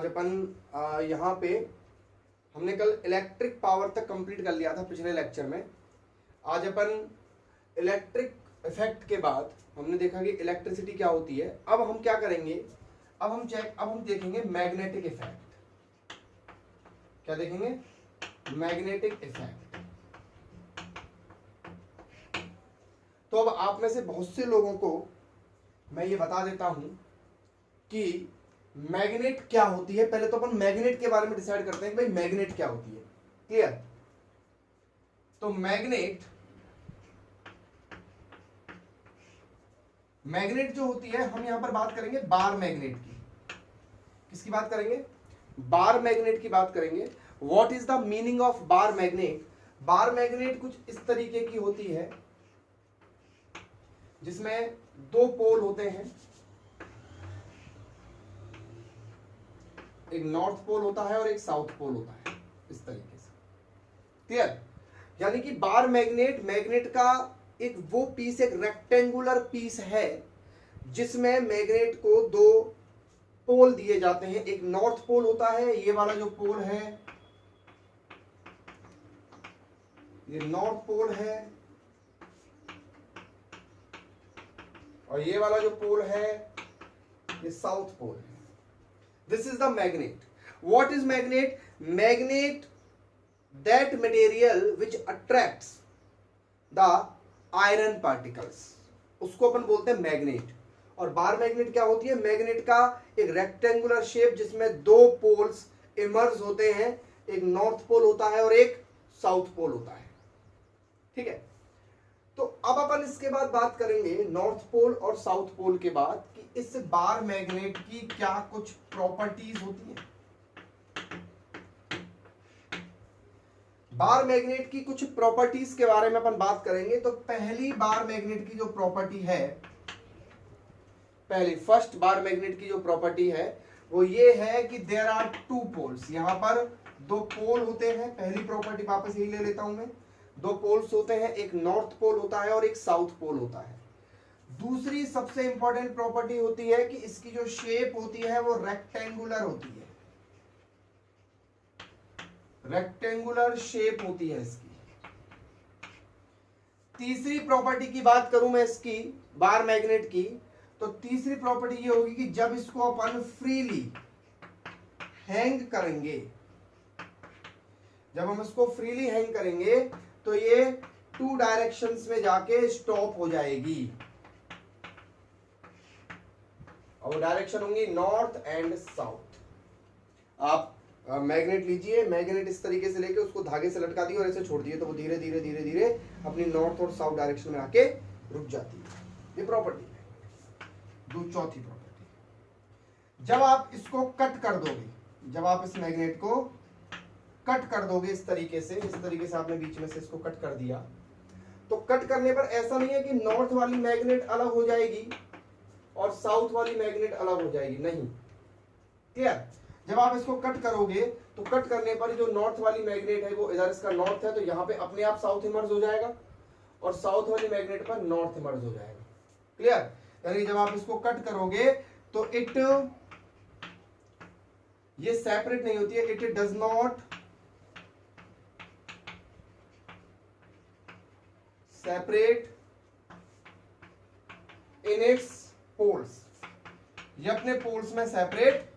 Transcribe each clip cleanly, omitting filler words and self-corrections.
अपन यहाँ पे हमने कल इलेक्ट्रिक पावर तक कंप्लीट कर लिया था पिछले लेक्चर में। आज अपन इलेक्ट्रिक इफेक्ट के बाद हमने देखा कि इलेक्ट्रिसिटी क्या होती है। अब हम क्या करेंगे, अब हम देखेंगे मैग्नेटिक इफेक्ट। क्या देखेंगे? Magnetic effect. तो अब आप में से बहुत से लोगों को मैं ये बता देता हूं कि मैग्नेट क्या होती है। पहले तो अपन मैग्नेट के बारे में डिसाइड करते हैं कि भाई मैग्नेट क्या होती है। क्लियर? तो मैग्नेट जो होती है, हम यहां पर बात करेंगे बार मैग्नेट की। किसकी बात करेंगे? बार मैग्नेट की बात करेंगे। What is the meaning of bar magnet? Bar magnet कुछ इस तरीके की होती है जिसमें दो पोल होते हैं, एक नॉर्थ पोल होता है और एक साउथ पोल होता है, इस तरीके से। क्लियर? यानी कि बार मैग्नेट का एक वो पीस, एक रेक्टेंगुलर पीस है जिसमें मैग्नेट को दो पोल दिए जाते हैं। एक नॉर्थ पोल होता है, ये वाला जो पोल है ये नॉर्थ पोल है, और ये वाला जो पोल है ये साउथ पोल है। This is the magnet. What is magnet? Magnet that material which attracts the iron particles, उसको अपन बोलते हैं मैग्नेट। और बार मैग्नेट क्या होती है? मैग्नेट का एक रेक्टेंगुलर शेप जिसमें दो पोल्स इमर्ज होते हैं, एक नॉर्थ पोल होता है और एक साउथ पोल होता है। ठीक है? तो अब अपन इसके बाद बात करेंगे नॉर्थ पोल और साउथ पोल के बाद कि इस बार मैग्नेट की क्या कुछ प्रॉपर्टीज होती हैं। बार मैग्नेट की कुछ प्रॉपर्टीज के बारे में अपन बात करेंगे। तो पहली बार मैग्नेट की जो प्रॉपर्टी है, फर्स्ट बार मैग्नेट की जो प्रॉपर्टी है वो ये है कि देयर आर टू पोल्स। यहां पर दो पोल होते हैं। पहली प्रॉपर्टी वापस यही ले लेता हूं मैं, दो पोल्स होते हैं, एक नॉर्थ पोल होता है और एक साउथ पोल होता है। दूसरी सबसे इंपॉर्टेंट प्रॉपर्टी होती है कि इसकी जो शेप होती है वो रेक्टेंगुलर होती है, रेक्टेंगुलर शेप होती है इसकी। तीसरी प्रॉपर्टी की बात करूं मैं इसकी बार मैग्नेट की, तो तीसरी प्रॉपर्टी ये होगी कि जब इसको अपन फ्रीली हैंग करेंगे, जब हम इसको फ्रीली हैंग करेंगे तो ये टू डायरेक्शंस में जाके स्टॉप हो जाएगी, और वो डायरेक्शन होंगी नॉर्थ एंड साउथ। आप मैग्नेट लीजिए, मैग्नेट इस तरीके से लेके उसको धागे से लटका दिए और ऐसे छोड़ दिए तो वो धीरे धीरे धीरे धीरे अपनी नॉर्थ और साउथ डायरेक्शन में आके रुक जाती है। ये प्रॉपर्टी है। चौथी प्रॉपर्टी, जब आप इसको कट कर दोगे, जब आप इस मैग्नेट को कट कर दोगे इस तरीके से आपने बीच में से इसको कट कर दिया, तो कट करने पर ऐसा नहीं है कि नॉर्थ वाली मैग्नेट अलग हो जाएगी और साउथ वाली मैग्नेट अलग हो जाएगी, नहीं। क्लियर? जब आप इसको कट करोगे तो कट करने पर जो नॉर्थ वाली मैग्नेट है वो इधर इसका नॉर्थ है तो यहां पे अपने आप साउथ इमर्ज हो जाएगा, और साउथ वाली मैग्नेट पर नॉर्थ इमर्ज हो जाएगा। क्लियर? यानी जब आप इसको कट करोगे तो ये सेपरेट नहीं होती है, it does not separate in its poles, ये अपने पोल्स में सेपरेट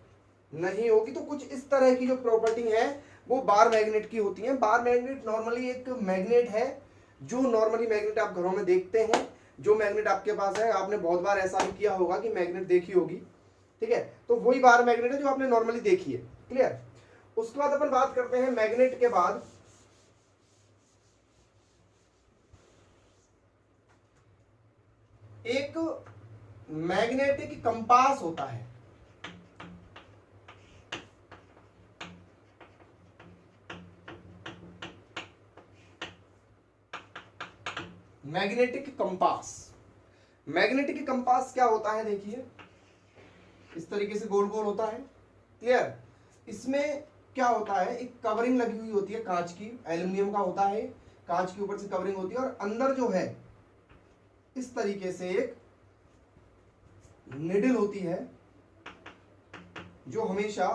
नहीं होगी। तो कुछ इस तरह की जो प्रॉपर्टी है वो बार मैग्नेट की होती है। बार मैग्नेट नॉर्मली एक मैग्नेट है जो नॉर्मली मैग्नेट आप घरों में देखते हैं, जो मैग्नेट आपके पास है, आपने बहुत बार ऐसा भी किया होगा कि मैग्नेट देखी होगी। ठीक है? तो वही बार मैग्नेट है जो आपने नॉर्मली देखी है। क्लियर? उसके बाद अपन बात करते हैं मैग्नेट के बाद एक मैग्नेटिक कंपास होता है। मैग्नेटिक कंपास, मैग्नेटिक कंपास क्या होता है? देखिए इस तरीके से गोल गोल होता है। क्लियर? इसमें क्या होता है, एक कवरिंग लगी हुई होती है कांच की, एल्यूमिनियम का होता है, कांच के ऊपर से कवरिंग होती है, और अंदर जो है इस तरीके से एक निडल होती है जो हमेशा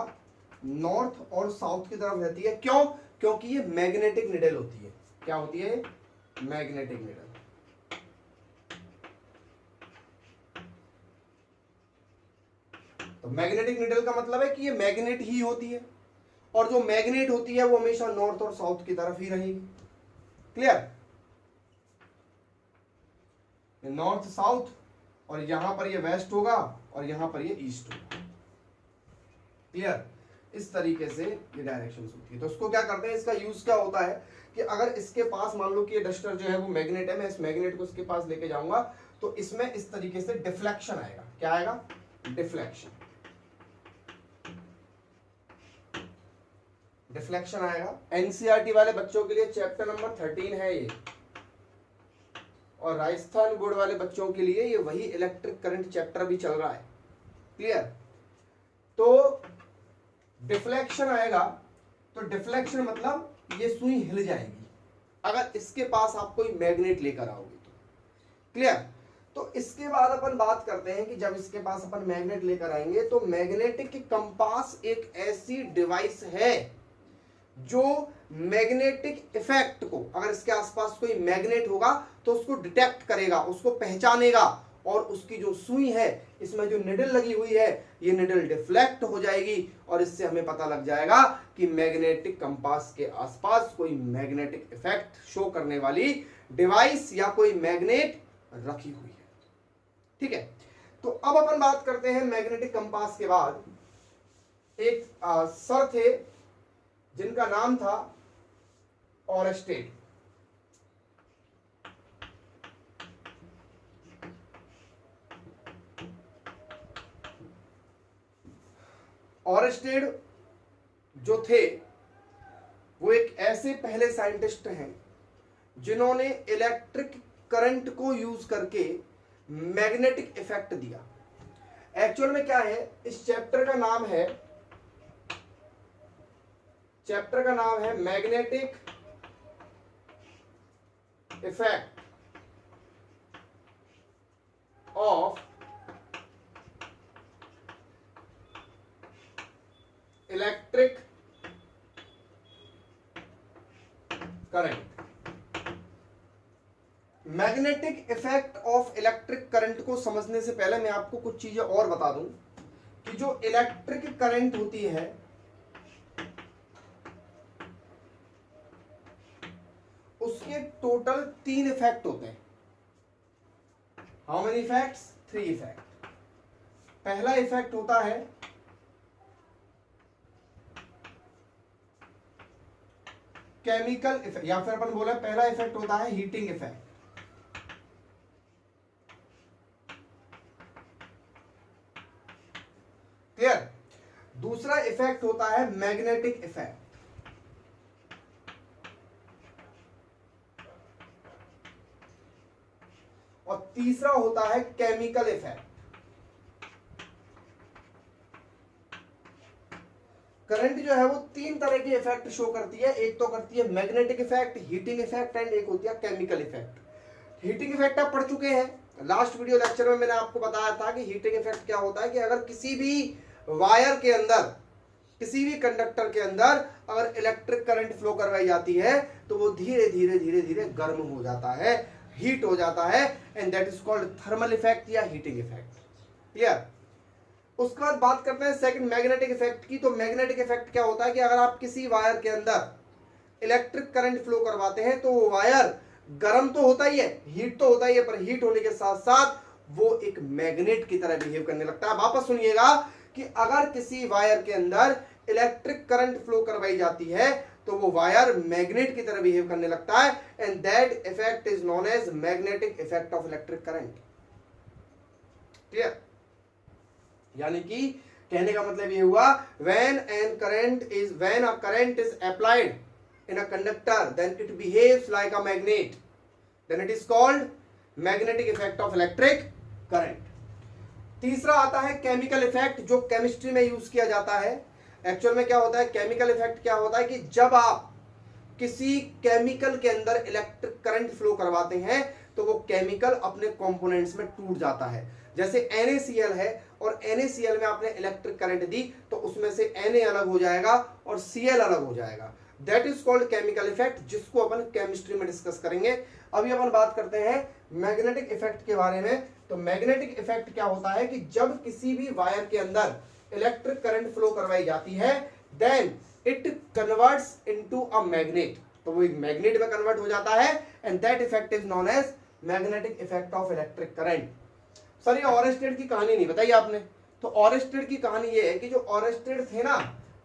नॉर्थ और साउथ की तरफ रहती है। क्यों? क्योंकि ये मैग्नेटिक निडल होती है। क्या होती है? Magnetic needle. तो मैग्नेटिक निडल का मतलब है कि ये मैग्नेट ही होती है, और जो मैग्नेट होती है वो हमेशा नॉर्थ और साउथ की तरफ ही रहेगी। क्लियर? नॉर्थ साउथ, और यहां पर ये वेस्ट होगा और यहां पर ये ईस्ट होगा। क्लियर? इस तरीके से ये डायरेक्शंस होती है। तो इसको क्या करते हैं, इसका यूज क्या होता है कि अगर इसके पास मान लो कि ये डस्टर जो है वो मैग्नेट है, मैं इस मैग्नेट को इसके पास लेके जाऊंगा तो इसमें इस तरीके से डिफ्लेक्शन आएगा। क्या आएगा? डिफ्लेक्शन। डिफ्लेक्शन आएगा। एनसीईआरटी वाले बच्चों के लिए चैप्टर नंबर 13 है ये, और राजस्थान बोर्ड वाले बच्चों के लिए ये वही इलेक्ट्रिक करंट चैप्टर भी चल रहा है। क्लियर? तो डिफ्लेक्शन आएगा, तो डिफ्लेक्शन मतलब ये सुई हिल जाएगी अगर इसके पास आप कोई मैग्नेट लेकर आओगे तो। क्लियर? तो इसके बाद अपन बात करते हैं कि जब इसके पास अपन मैग्नेट लेकर आएंगे तो मैग्नेटिक कंपास एक ऐसी डिवाइस है जो मैग्नेटिक इफेक्ट को, अगर इसके आसपास कोई मैग्नेट होगा तो उसको डिटेक्ट करेगा, उसको पहचानेगा, और उसकी जो सुई है, इसमें जो निडल लगी हुई है, ये निडल डिफ्लेक्ट हो जाएगी, और इससे हमें पता लग जाएगा कि मैग्नेटिक कंपास के आसपास कोई मैग्नेटिक इफेक्ट शो करने वाली डिवाइस या कोई मैग्नेट रखी हुई है। ठीक है? तो अब अपन बात करते हैं मैग्नेटिक कंपास के बाद एक सर थे जिनका नाम था ऑरस्टेड। ऑरस्टेड जो थे वो एक ऐसे पहले साइंटिस्ट हैं जिन्होंने इलेक्ट्रिक करंट को यूज करके मैग्नेटिक इफेक्ट दिया। एक्चुअल में क्या है, इस चैप्टर का नाम है magnetic effect of electric current. Magnetic effect of electric current को समझने से पहले मैं आपको कुछ चीजें और बता दूं कि जो इलेक्ट्रिक करंट होती है उसके टोटल 3 इफेक्ट होते हैं। How many effects? 3 इफेक्ट। पहला इफेक्ट होता है केमिकल इफेक्ट, या फिर अपन बोला पहला इफेक्ट होता है हीटिंग इफेक्ट। क्लियर? दूसरा इफेक्ट होता है मैग्नेटिक इफेक्ट, और तीसरा होता है केमिकल इफेक्ट। करंट जो है वो 3 तरह के इफेक्ट शो करती है। एक तो करती है magnetic effect, heating effect, and एक होती है केमिकल इफेक्ट। हीटिंग इफेक्ट आप पढ़ चुके हैं, लास्ट वीडियो लेक्चर में मैंने आपको बताया था कि हीटिंग इफेक्ट क्या होता है कि अगर किसी भी वायर के अंदर, किसी भी कंडक्टर के अंदर अगर इलेक्ट्रिक करंट फ्लो करवाई जाती है तो वो धीरे धीरे धीरे धीरे गर्म हो जाता है, हीट हो जाता है, and that is called thermal effect या हीटिंग इफेक्ट। क्लियर? उसके बाद बात करते हैं सेकंड मैग्नेटिक इफेक्ट की। तो मैग्नेटिक इफेक्ट क्या होता है कि अगर आप किसी वायर के अंदर इलेक्ट्रिक करंट फ्लो करवाते हैं तो वो वायर गर्म तो होता ही है, हीट तो होता ही है, पर हीट होने के साथ साथ वो एक मैग्नेट की तरह बिहेव करने लगता है। वापस सुनिएगा कि अगर किसी वायर के अंदर इलेक्ट्रिक करंट फ्लो करवाई जाती है तो वो वायर मैग्नेट की तरह बिहेव करने लगता है, and that effect is known as magnetic effect of electric current. Clear? यानी कि कहने का मतलब ये हुआ when a current is applied in a conductor then it behaves like a magnet, then it is called magnetic effect of electric current। तीसरा आता है केमिकल इफेक्ट, जो केमिस्ट्री में यूज किया जाता है। एक्चुअल में क्या होता है केमिकल इफेक्ट? क्या होता है कि जब आप किसी केमिकल के अंदर इलेक्ट्रिक करंट फ्लो करवाते हैं तो वो केमिकल अपने कंपोनेंट्स में टूट जाता है। जैसे NaCl है और NaCl में आपने इलेक्ट्रिक करंट दी तो उसमें से Na अलग हो जाएगा और Cl अलग हो जाएगा। That is called chemical effect, जिसको अपन केमिस्ट्री में डिस्कस करेंगे। अभी अपन बात करते हैं मैग्नेटिक इफेक्ट के बारे में। तो मैग्नेटिक इफेक्ट क्या होता है कि जब किसी भी वायर के अंदर इलेक्ट्रिक करंट फ्लो करवाई जाती है then it converts into a magnet, तो वो एक मैग्नेट में कन्वर्ट हो जाता है and that effect is known as magnetic effect of electric current. Sir ये ऑरेस्टेड की कहानी नहीं बताई आपने, तो ऑरेस्टेड की कहानी ये है कि जो ऑरेस्टेड थे ना,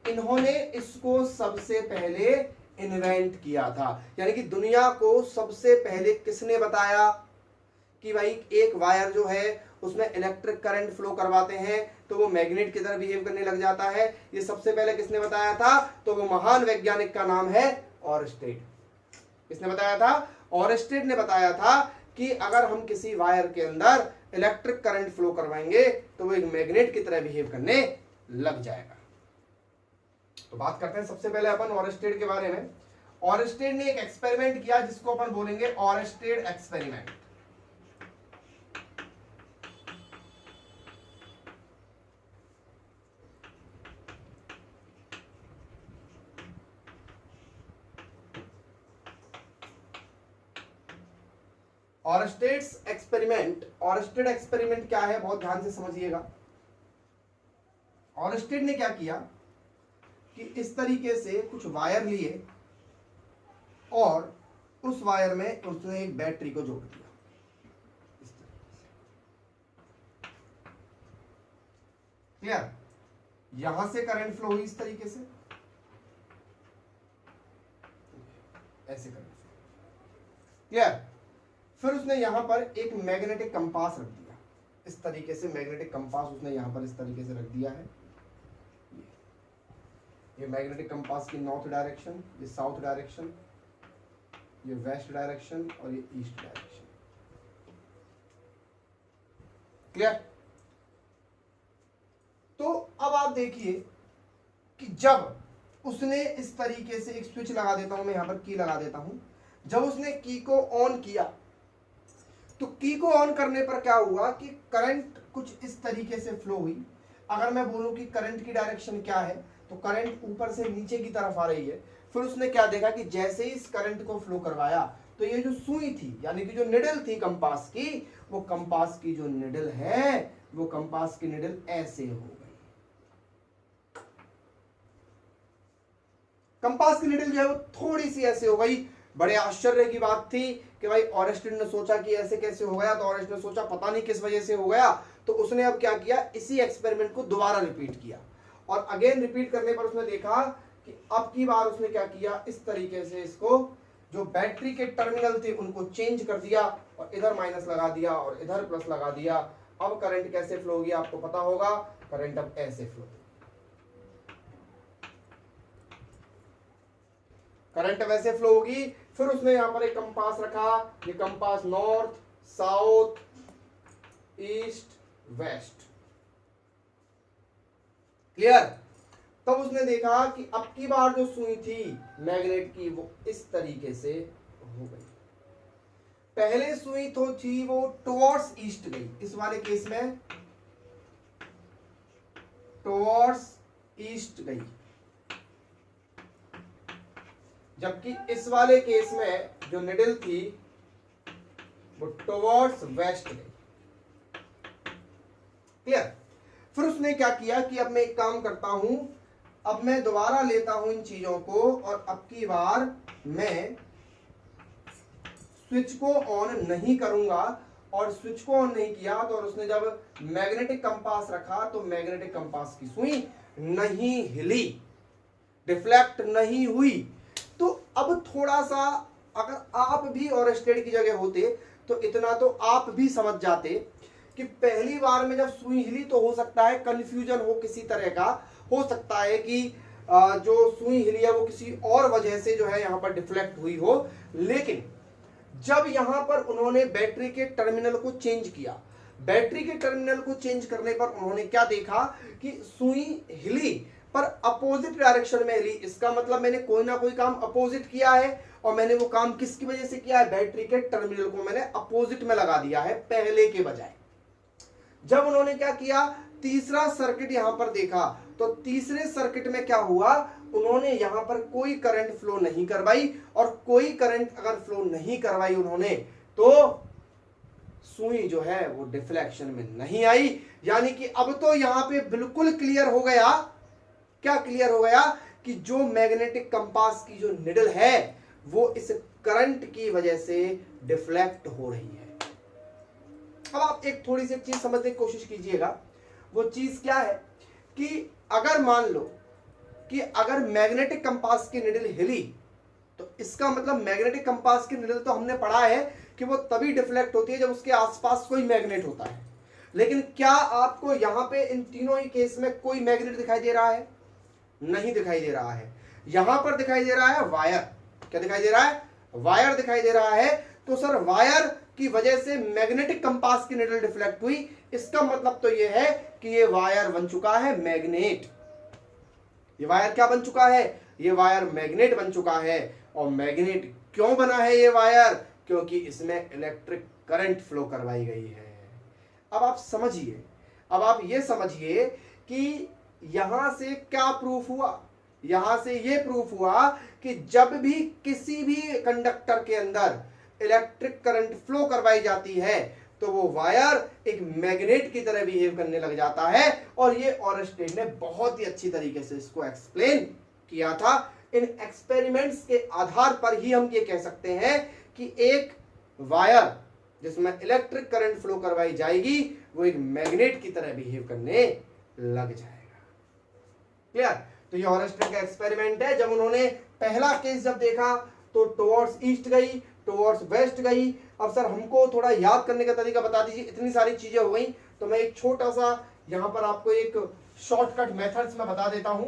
इन्होंने इसको सबसे पहले इन्वेंट किया था। यानी कि दुनिया को सबसे पहले किसने बताया कि भाई एक वायर जो है उसमें इलेक्ट्रिक करंट फ्लो करवाते हैं तो वो मैग्नेट की तरह बिहेव करने लग जाता है, ये सबसे पहले किसने बताया था? तो वो महान वैज्ञानिक का नाम है ऑरेस्टेड। किसने बताया था? ऑरेस्टेड ने बताया था कि अगर हम किसी वायर के अंदर इलेक्ट्रिक करंट फ्लो करवाएंगे तो वो एक मैग्नेट की तरह बिहेव करने लग जाएगा। तो बात करते हैं सबसे पहले अपन ऑरेस्टेड के बारे में। ऑरेस्टेड ने एक एक्सपेरिमेंट किया जिसको अपन बोलेंगे ऑरेस्टेड एक्सपेरिमेंट। ऑरेस्टेड एक्सपेरिमेंट क्या है, बहुत ध्यान से समझिएगा। ऑरेस्टेड ने क्या किया कि इस तरीके से कुछ वायर लिए और उस वायर में उसने एक बैटरी को जोड़ दिया इस तरीके से। क्लियर? यहां से करंट फ्लो हुई इस तरीके से, ऐसे करंट फ्लो। क्लियर? फिर उसने यहां पर एक मैग्नेटिक कंपास रख दिया इस तरीके से, मैग्नेटिक कंपास उसने यहां पर इस तरीके से रख दिया है। ये मैग्नेटिक कंपास की नॉर्थ डायरेक्शन, ये साउथ डायरेक्शन, ये वेस्ट डायरेक्शन और ये ईस्ट डायरेक्शन। क्लियर? तो अब आप देखिए कि जब उसने इस तरीके से एक स्विच लगा देता हूं मैं, यहां पर की लगा देता हूं, जब उसने की को ऑन किया तो की को ऑन करने पर क्या हुआ कि करंट कुछ इस तरीके से फ्लो हुई। अगर मैं बोलूं कि करंट की डायरेक्शन क्या है तो करंट ऊपर से नीचे की तरफ आ रही है। फिर उसने क्या देखा कि जैसे ही इस करंट को फ्लो करवाया तो ये जो सुई थी यानी कि जो निडल थी कंपास की, वो कंपास की जो निडल है वो कंपास की निडल ऐसे हो गई। कंपास की निडल जो है वो थोड़ी सी ऐसे हो गई। बड़े आश्चर्य की बात थी कि भाई ऑरेस्टेड ने सोचा कि ऐसे कैसे हो गया, तो ऑरेस्टेड ने सोचा पता नहीं किस वजह से हो गया। तो उसने अब क्या किया, इसी एक्सपेरिमेंट को दोबारा रिपीट किया और अगेन रिपीट करने पर उसने देखा कि अब की बार उसने क्या किया, इस तरीके से इसको जो बैटरी के टर्मिनल थे उनको चेंज कर दिया और इधर माइनस लगा दिया और इधर प्लस लगा दिया। अब करंट कैसे फ्लो होगी आपको पता होगा, करंट अब ऐसे फ्लो, करंट वैसे फ्लो होगी। फिर उसने यहां पर एक कंपास रखा, ये compass north, south, east, west. Clear? तब उसने देखा कि अब की बार जो सुई थी मैग्नेट की वो इस तरीके से हो गई। पहले सुई तो थी वो टुवर्ड्स ईस्ट गई, इस वाले केस में टुवर्ड्स ईस्ट गई, जबकि इस वाले केस में जो निडल थी वो टुवर्ड्स वेस्ट गई। क्लियर? फिर उसने क्या किया कि अब मैं एक काम करता हूं, अब मैं दोबारा लेता हूं इन चीजों को और अब की बार मैं स्विच को ऑन नहीं करूंगा। और स्विच को ऑन नहीं किया तो और उसने जब मैग्नेटिक कंपास रखा तो मैग्नेटिक कंपास की सुई नहीं हिली, डिफ्लेक्ट नहीं हुई। तो अब थोड़ा सा अगर आप भी ऑरेस्टेड की जगह होते तो इतना तो आप भी समझ जाते कि पहली बार में जब सुई हिली तो हो सकता है कंफ्यूजन हो किसी तरह का, हो सकता है कि जो सुई हिली है वो किसी और वजह से जो है यहां पर डिफ्लेक्ट हुई हो। लेकिन जब यहां पर उन्होंने बैटरी के टर्मिनल को चेंज किया, बैटरी के टर्मिनल को चेंज करने पर उन्होंने क्या देखा कि सुई हिली पर अपोजिट डायरेक्शन में हिली। इसका मतलब मैंने कोई ना कोई काम अपोजिट किया है और मैंने वो काम किसकी वजह से किया है, बैटरी के टर्मिनल को मैंने अपोजिट में लगा दिया है पहले के बजाय। जब उन्होंने क्या किया, तीसरा सर्किट यहां पर देखा, तो तीसरे सर्किट में क्या हुआ, उन्होंने यहां पर कोई करंट फ्लो नहीं करवाई, और कोई करंट अगर फ्लो नहीं करवाई उन्होंने, तो सुई जो है वो डिफ्लेक्शन में नहीं आई। यानी कि अब तो यहां पे बिल्कुल क्लियर हो गया, क्या क्लियर हो गया, कि जो मैग्नेटिक कंपास की जो निडल है वो इस करंट की वजह से डिफ्लेक्ट हो रही है। अब आप एक थोड़ी सी चीज समझने की कोशिश कीजिएगा, वो चीज क्या है कि अगर मान लो कि अगर मैग्नेटिक कंपास की निडल हिली, तो इसका मतलब मैग्नेटिक कंपास की निडल तो हमने पढ़ा है कि वो तभी डिफ्लेक्ट होती है जब उसके आसपास कोई मैग्नेट होता है, लेकिन क्या आपको यहां पे इन तीनों ही केस में कोई मैग्नेट दिखाई दे रहा है? नहीं दिखाई दे रहा है। यहां पर दिखाई दे रहा है वायर, क्या दिखाई दे रहा है? वायर दिखाई दे रहा है। तो सर वायर की वजह से मैग्नेटिक कंपास की निडल डिफ्लेक्ट हुई, इसका मतलब तो यह है कि ये वायर बन चुका है मैग्नेट। ये वायर क्या बन चुका है? ये वायर मैग्नेट बन चुका है। और मैग्नेट क्यों बना है ये वायर? क्योंकि इसमें इलेक्ट्रिक करंट फ्लो करवाई गई है। अब आप समझिए, अब आप ये समझिए कि यहां से क्या प्रूफ हुआ, यहां से ये प्रूफ हुआ कि जब भी किसी भी कंडक्टर के अंदर इलेक्ट्रिक करंट फ्लो करवाई जाती है तो वो वायर एक मैग्नेट की तरह बिहेव करने लग जाता है। और ये ऑरेस्टेड ने बहुत ही अच्छी तरीके से इसको एक्सप्लेन किया था। इन एक्सपेरिमेंट्स के आधार पर ही हम ये कह सकते हैं कि एक वायर जिसमें इलेक्ट्रिक करंट फ्लो करवाई जाएगी वो एक मैग्नेट की तरह बिहेव करने लग जाएगा। क्लियर? तो ये ऑरेस्टेड का एक्सपेरिमेंट है। जब उन्होंने पहला केस जब देखा तो टुवर्ड्स ईस्ट गई, टुवर्ड्स वेस्ट गई। अब सर हमको थोड़ा याद करने का तरीका बता दीजिए, इतनी सारी चीजें हो गई, तो मैं एक छोटा सा यहां पर आपको एक शॉर्टकट मेथड्स में बता देता हूं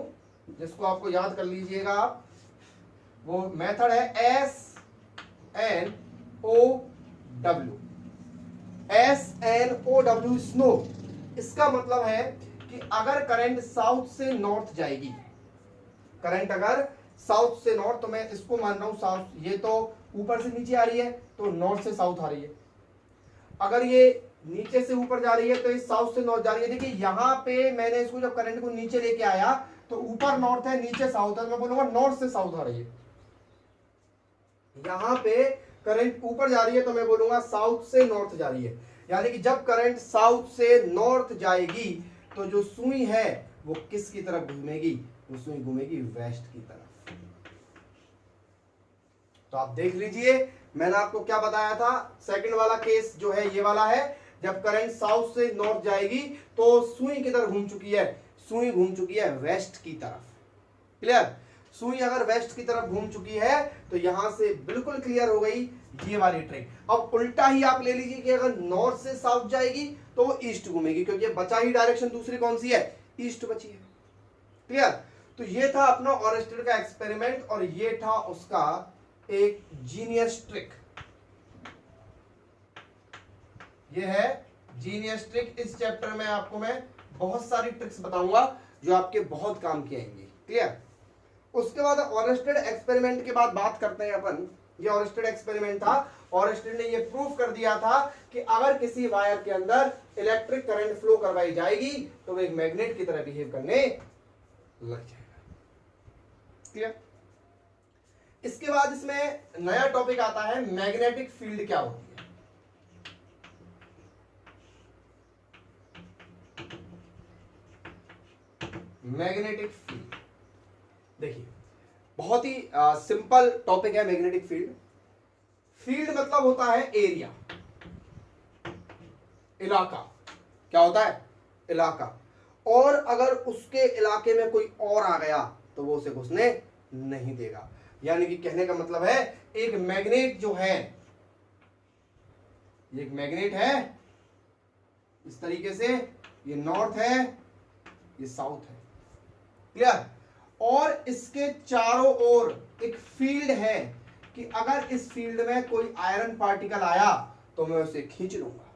जिसको आपको याद कर लीजिएगा आप। वो मेथड है SNOW। SNOW snow. इसका मतलब है कि अगर करंट साउथ से नॉर्थ जाएगी, करंट अगर साउथ से नॉर्थ, तो मैं इसको मान रहा हूं साउथ, ये तो ऊपर से नीचे आ रही है तो नॉर्थ से साउथ आ रही है। अगर ये नीचे से ऊपर जा रही है तो ये साउथ से नॉर्थ जा रही है। देखिए यहां पे मैंने इसको जब करंट को नीचे लेके आया तो ऊपर नॉर्थ है, नीचे साउथ है, मैं बोलूंगा नॉर्थ से साउथ आ रही है। यहां पे करंट ऊपर जा रही है तो मैं बोलूंगा साउथ से नॉर्थ जा रही है। यानी कि जब करंट साउथ से नॉर्थ जाएगी तो जो सुई है वो किसकी तरफ घूमेगी? वो सुई घूमेगी वेस्ट की तरफ। तो आप देख लीजिए, मैंने आपको क्या बताया था, सेकंड वाला केस जो है ये वाला है, जब करंट साउथ से नॉर्थ जाएगी तो सुई किधर घूम चुकी है? सुई घूम चुकी है वेस्ट की तरफ। क्लियर? सुई अगर वेस्ट की तरफ घूम चुकी है तो यहां से बिल्कुल क्लियर हो गई ये वाली ट्रिक। अब उल्टा ही आप ले लीजिए कि अगर नॉर्थ से साउथ जाएगी तो वो ईस्ट घूमेगी, क्योंकि बचा ही डायरेक्शन दूसरी कौन सी है? ईस्ट बची है। क्लियर? तो ये था अपना ऑरेस्टेड का एक्सपेरिमेंट और ये था उसका एक जीनियस ट्रिक। ये है जीनियस ट्रिक। इस चैप्टर में आपको मैं बहुत सारी ट्रिक्स बताऊंगा जो आपके बहुत काम की आएंगी। क्लियर? उसके बाद ऑरेस्टेड एक्सपेरिमेंट के बाद बात करते हैं अपन। ये ऑरेस्टेड एक्सपेरिमेंट था। ऑरेस्टेड ने ये प्रूव कर दिया था कि अगर किसी वायर के अंदर इलेक्ट्रिक करंट फ्लो करवाई जाएगी तो वो एक मैग्नेट की तरह बिहेव करने लग जाएगा। क्लियर? इसके बाद इसमें नया टॉपिक आता है मैग्नेटिक फील्ड क्या होती है। मैग्नेटिक फील्ड देखिए बहुत ही सिंपल टॉपिक है मैग्नेटिक फील्ड। फील्ड मतलब होता है एरिया, इलाका। क्या होता है? इलाका। और अगर उसके इलाके में कोई और आ गया तो वो उसे घुसने नहीं देगा। यानी कि कहने का मतलब है एक मैग्नेट जो है, ये एक मैग्नेट है इस तरीके से, ये नॉर्थ है, ये साउथ है। क्लियर? और इसके चारों ओर एक फील्ड है कि अगर इस फील्ड में कोई आयरन पार्टिकल आया तो मैं उसे खींच लूंगा,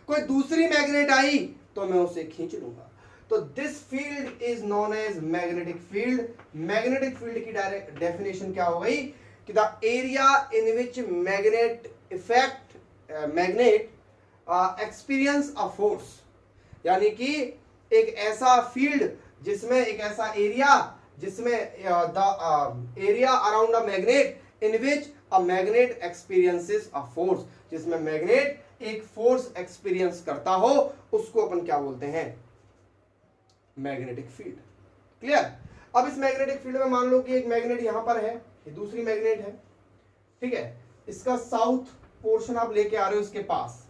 कोई दूसरी मैग्नेट आई तो मैं उसे खींच लूंगा। तो this field is known as magnetic field. Magnetic field की डायरेक्ट डेफिनेशन क्या हो गई कि the area in which magnet experience a force यानी कि एक ऐसा फील्ड जिसमें एक ऐसा एरिया जिसमें the area around a magnet in which a magnet experiences a force, जिसमें मैग्नेट एक फोर्स एक्सपीरियंस करता हो, उसको अपन क्या बोलते हैं? Magnetic field. क्लियर? अब इस मैग्नेटिक फील्ड में मान लो कि एक मैग्नेट यहां पर है, ये दूसरी मैग्नेट है, ठीक है, इसका साउथ पोर्शन आप लेके आ रहे हो इसके पास,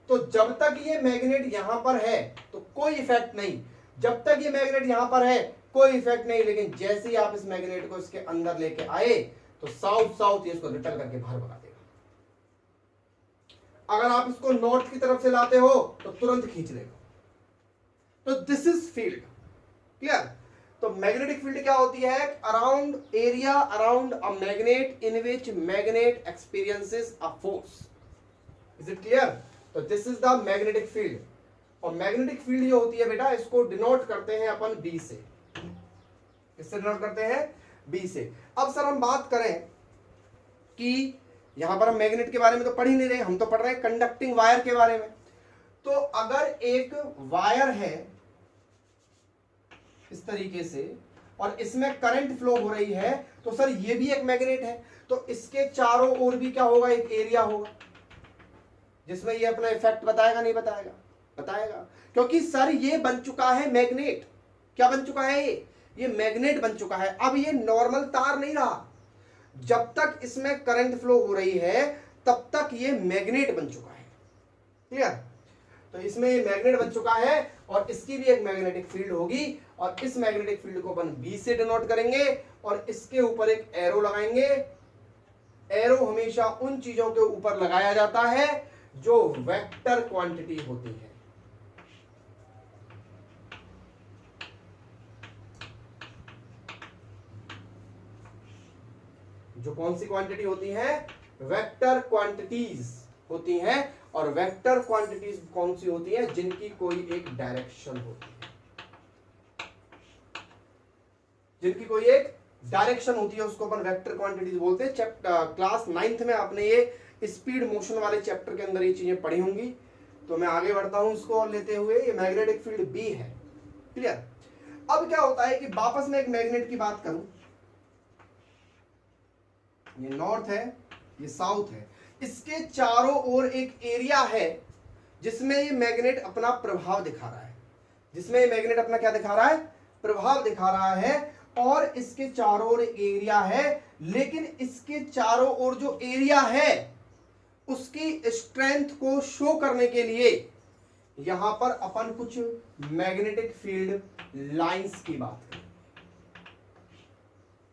तो जब तक ये मैग्नेट यहां पर है तो कोई इफेक्ट नहीं, जब तक ये मैग्नेट यहां पर है कोई इफेक्ट नहीं, लेकिन जैसे ही आप इस मैग्नेट को इसके अंदर लेके आए तो साउथ साउथ ये इसको रिटर्न करके बाहर भगा देगा। अगर आप इसको नॉर्थ की तरफ से लाते हो तो तुरंत खींच लेगा। तो दिस इज फील्ड। क्लियर? तो मैग्नेटिक फील्ड क्या होती है? Around area around a magnet in which magnet experiences a force. Is it clear? तो this is the magnetic field. और मैग्नेटिक फील्ड जो होती है बेटा, इसको डिनोट करते हैं अपन बी से। किससे डिनोट करते हैं? बी से। अब सर हम बात करें कि यहां पर हम मैग्नेट के बारे में तो पढ़ ही नहीं रहे, हम तो पढ़ रहे हैं कंडक्टिंग वायर के बारे में। तो अगर एक वायर है इस तरीके से और इसमें करंट फ्लो हो रही है, तो सर ये भी एक मैग्नेट है, तो इसके चारों ओर भी क्या होगा? एक एरिया होगा जिसमें ये अपना इफेक्ट बताएगा, नहीं बताएगा? बताएगा, क्योंकि सर ये बन चुका है मैग्नेट। क्या बन चुका है? ये मैग्नेट बन चुका है। अब ये नॉर्मल तार नहीं रहा, जब तक इसमें करंट फ्लो हो रही है तब तक ये मैग्नेट बन चुका है। क्लियर? तो इसमें ये मैग्नेट बन चुका है और इसकी भी एक मैग्नेटिक फील्ड होगी, और इस मैग्नेटिक फील्ड को अपन बी से डिनोट करेंगे और इसके ऊपर एक एरो लगाएंगे। एरो हमेशा उन चीजों के ऊपर लगाया जाता है जो वेक्टर क्वांटिटी होती है। जो कौन सी क्वांटिटी होती है? वेक्टर क्वांटिटीज होती हैं। और वेक्टर क्वांटिटीज कौन सी होती है? जिनकी कोई एक डायरेक्शन होती है, जिनकी कोई एक डायरेक्शन होती है, उसको अपन वेक्टर क्वांटिटीज बोलते हैं। क्लास 9th में आपने ये स्पीड मोशन वाले चैप्टर के अंदर ये चीजें पढ़ी होंगी। तो मैं आगे बढ़ता हूं इसको लेते हुए। ये मैग्नेटिक फील्ड बी है। क्लियर? अब क्या होता है कि वापस में एक मैग्नेट की बात करूं, ये नॉर्थ है, ये साउथ है, इसके चारों ओर एक एरिया है जिसमें ये मैग्नेट अपना प्रभाव दिखा रहा है, जिसमें ये मैग्नेट अपना क्या दिखा रहा है? प्रभाव दिखा रहा है। और इसके चारों ओर एरिया है, लेकिन इसके चारों ओर जो एरिया है उसकी स्ट्रेंथ को शो करने के लिए यहां पर अपन कुछ मैग्नेटिक फील्ड लाइंस की बात करेंगे।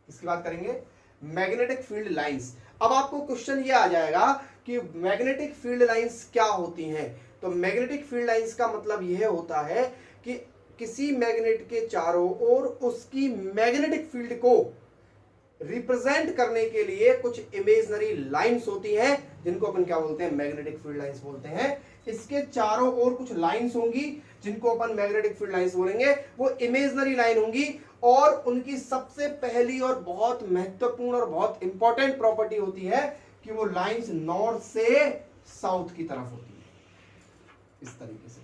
इसकी बात करेंगे मैग्नेटिक फील्ड लाइंस। अब आपको क्वेश्चन ये आ जाएगा कि मैग्नेटिक फील्ड लाइंस क्या होती हैं? तो मैग्नेटिक फील्ड लाइंस का मतलब यह होता है कि किसी मैग्नेट के चारों ओर उसकी मैग्नेटिक फील्ड को रिप्रेजेंट करने के लिए कुछ इमेजनरी लाइंस होती हैं, जिनको अपन क्या बोलते हैं? मैग्नेटिक फील्ड लाइंस बोलते हैं। इसके चारों ओर कुछ लाइंस होंगी जिनको अपन मैग्नेटिक फील्ड लाइंस बोलेंगे। वो इमेजनरी लाइन होंगी और उनकी सबसे पहली और बहुत महत्वपूर्ण और बहुत इंपॉर्टेंट प्रॉपर्टी होती है कि वो लाइंस नॉर्थ से साउथ की तरफ होती है, इस तरीके से।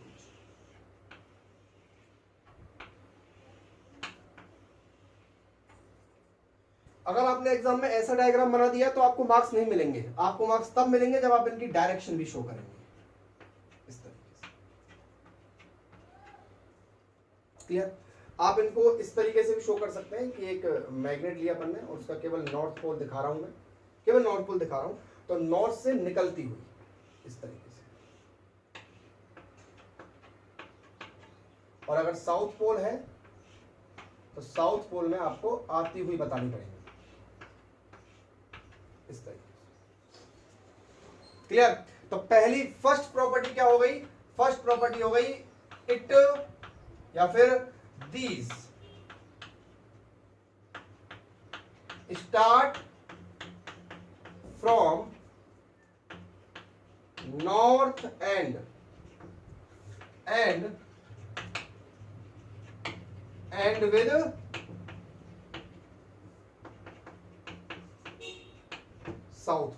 अगर आपने एग्जाम में ऐसा डायग्राम बना दिया तो आपको मार्क्स नहीं मिलेंगे। आपको मार्क्स तब मिलेंगे जब आप इनकी डायरेक्शन भी शो करेंगे, इस तरीके से। क्लियर? आप इनको इस तरीके से भी शो कर सकते हैं कि एक मैग्नेट लिया अपन ने और उसका केवल नॉर्थ पोल दिखा रहा हूं, मैं केवल नॉर्थ पोल दिखा रहा हूं, तो नॉर्थ से निकलती हुई इस तरीके से। और अगर साउथ पोल है तो साउथ पोल में आपको आती हुई बतानी पड़ेगी, इस तरीके से। क्लियर? तो पहली फर्स्ट प्रॉपर्टी क्या हो गई? फर्स्ट प्रॉपर्टी हो गई इट या फिर these start from north end and with south.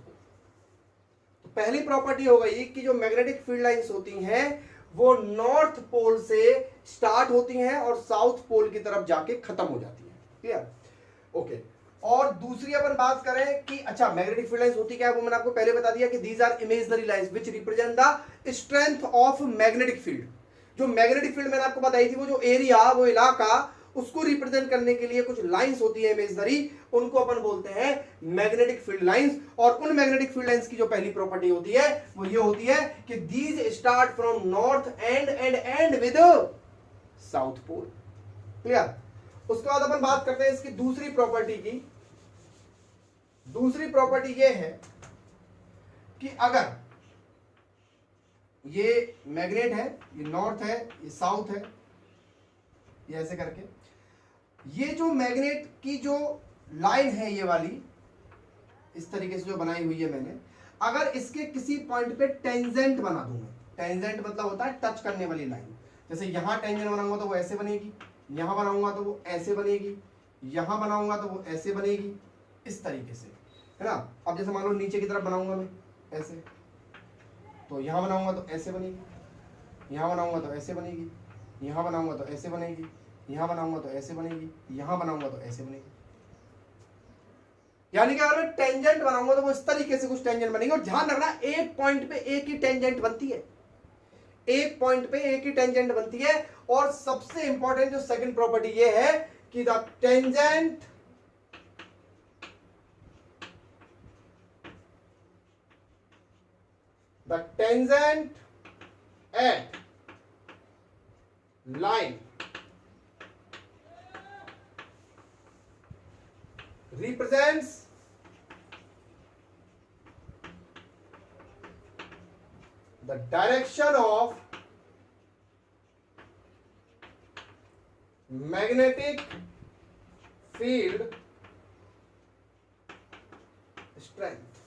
पहली प्रॉपर्टी हो गई कि जो मैग्नेटिक फील्ड लाइंस होती हैं वो नॉर्थ पोल से स्टार्ट होती हैं और साउथ पोल की तरफ जाके खत्म हो जाती है। क्लियर? ओके। और दूसरी अपन बात करें कि अच्छा मैग्नेटिक फील्ड लाइंस होती क्या है, वो मैंने आपको पहले बता दिया कि these are imaginary lines which represent the strength of magnetic field. जो मैग्नेटिक फील्ड मैंने आपको बताई थी, वो जो एरिया, वो इलाका, उसको रिप्रेजेंट करने के लिए कुछ लाइंस होती है इमेजिनरी, उनको अपन बोलते हैं मैग्नेटिक फील्ड लाइंस। और उन मैग्नेटिक फील्ड लाइंस की जो पहली प्रॉपर्टी होती है वो ये होती है कि these start from north end with south pole. Clear? उसके बाद अपन बात करते हैं इसकी दूसरी प्रॉपर्टी की। दूसरी प्रॉपर्टी ये है कि अगर ये मैग्नेट है, ये नॉर्थ है, ये साउथ है, ये ऐसे करके, ये जो मैग्नेट की जो लाइन है ये वाली, इस तरीके से जो बनाई हुई है मैंने, अगर इसके किसी पॉइंट पे टेंजेंट बना दूं मैं, टेंजेंट मतलब होता है टच करने वाली लाइन, जैसे यहां टेंजेंट बनाऊंगा तो वो ऐसे बनेगी, यहां बनाऊंगा तो वो ऐसे बनेगी, यहां बनाऊंगा तो वो ऐसे बनेगी, इस तरीके से, है ना। अब जैसे मान लो नीचे की तरफ बनाऊंगा मैं ऐसे, तो यहां बनाऊंगा तो ऐसे बनेगी, यहां बनाऊंगा तो ऐसे बनेगी, यहां बनाऊंगा तो ऐसे बनेगी, यहां बनाऊंगा तो ऐसे बनेगी, यहां बनाऊंगा तो ऐसे बनेगी। यानी कि अगर मैं टेंजेंट बनाऊंगा तो वो इस तरीके से कुछ टेंजेंट बनेंगे। और ध्यान रखना, एक पॉइंट पे एक ही टेंजेंट बनती है, एक पॉइंट पे एक ही टेंजेंट बनती है। और सबसे इंपॉर्टेंट जो सेकंड प्रॉपर्टी ये है कि the tangent at line represents the direction of magnetic field strength।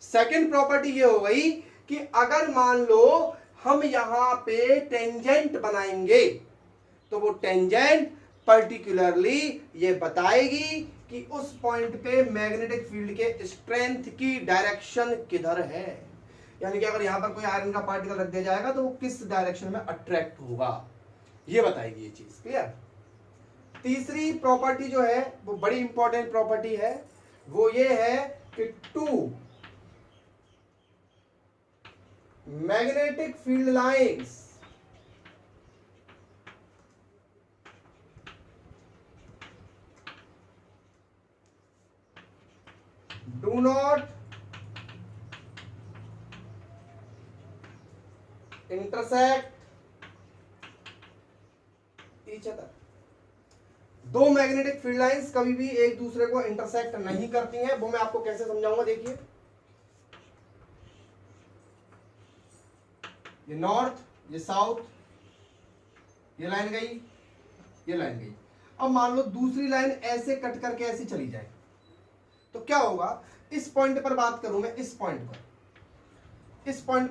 Second property ये हो गई कि अगर मान लो हम यहां पे टेंजेंट बनाएंगे तो वो टेंजेंट पर्टिकुलरली ये बताएगी कि उस पॉइंट पे मैग्नेटिक फील्ड के स्ट्रेंथ की डायरेक्शन किधर है। यानी कि अगर यहां पर कोई आयरन का पार्टिकल रख दिया जाएगा तो वो किस डायरेक्शन में अट्रैक्ट होगा, ये बताएगी ये चीज। क्लियर? तीसरी प्रॉपर्टी जो है वो बड़ी इंपॉर्टेंट प्रॉपर्टी है, वो ये है कि two magnetic field lines do not intersect each other। दो मैग्नेटिक फील्ड लाइंस कभी भी एक दूसरे को इंटरसेक्ट नहीं करती हैं। वो मैं आपको कैसे समझाऊंगा, देखिए ये नॉर्थ, ये साउथ, ये लाइन गई, ये लाइन गई। अब मान लो दूसरी लाइन ऐसे कट करके ऐसे चली जाए तो क्या होगा। इस पॉइंट पर बात करूं मैं, इस पॉइंट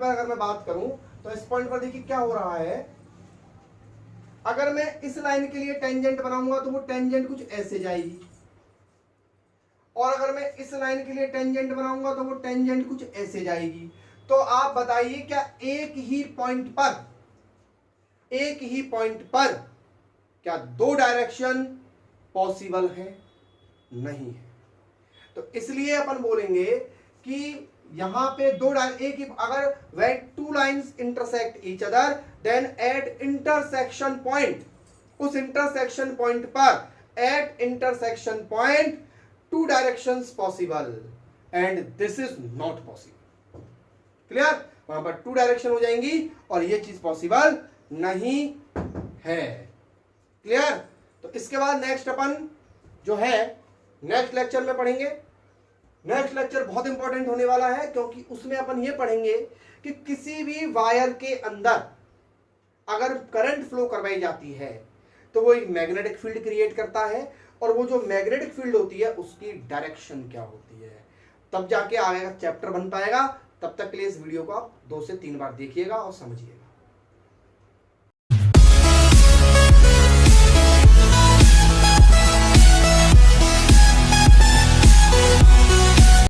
पर अगर मैं बात करूं तो इस पॉइंट पर देखिए क्या हो रहा है। अगर मैं इस लाइन के लिए टेंजेंट बनाऊंगा तो वो टेंजेंट कुछ ऐसे जाएगी, और अगर मैं इस लाइन के लिए टेंजेंट बनाऊंगा तो वो टेंजेंट कुछ ऐसे जाएगी। तो आप बताइए क्या एक ही पॉइंट पर क्या दो डायरेक्शन पॉसिबल है? नहीं है। तो इसलिए अपन बोलेंगे कि यहां पे दो एक ही, अगर when two lines intersect each other then at intersection point, उस इंटरसेक्शन पॉइंट पर at intersection point two directions possible and this is not possible। Clear? वहां पर टू डायरेक्शन हो जाएंगी और ये चीज पॉसिबल नहीं है। क्लियर? तो इसके बाद नेक्स्ट अपन जो है नेक्स्ट लेक्चर में पढ़ेंगे। नेक्स्ट लेक्चर बहुत इंपॉर्टेंट होने वाला है क्योंकि उसमें अपन ये पढ़ेंगे कि किसी भी वायर के अंदर अगर करंट फ्लो करवाई जाती है तो वो एक मैग्नेटिक फील्ड क्रिएट करता है, और वो जो मैग्नेटिक फील्ड होती है उसकी डायरेक्शन क्या होती है, तब जाके आगे का चैप्टर बन पाएगा। तब तक के लिए इस वीडियो को आप 2 से 3 बार देखिएगा और समझिएगा।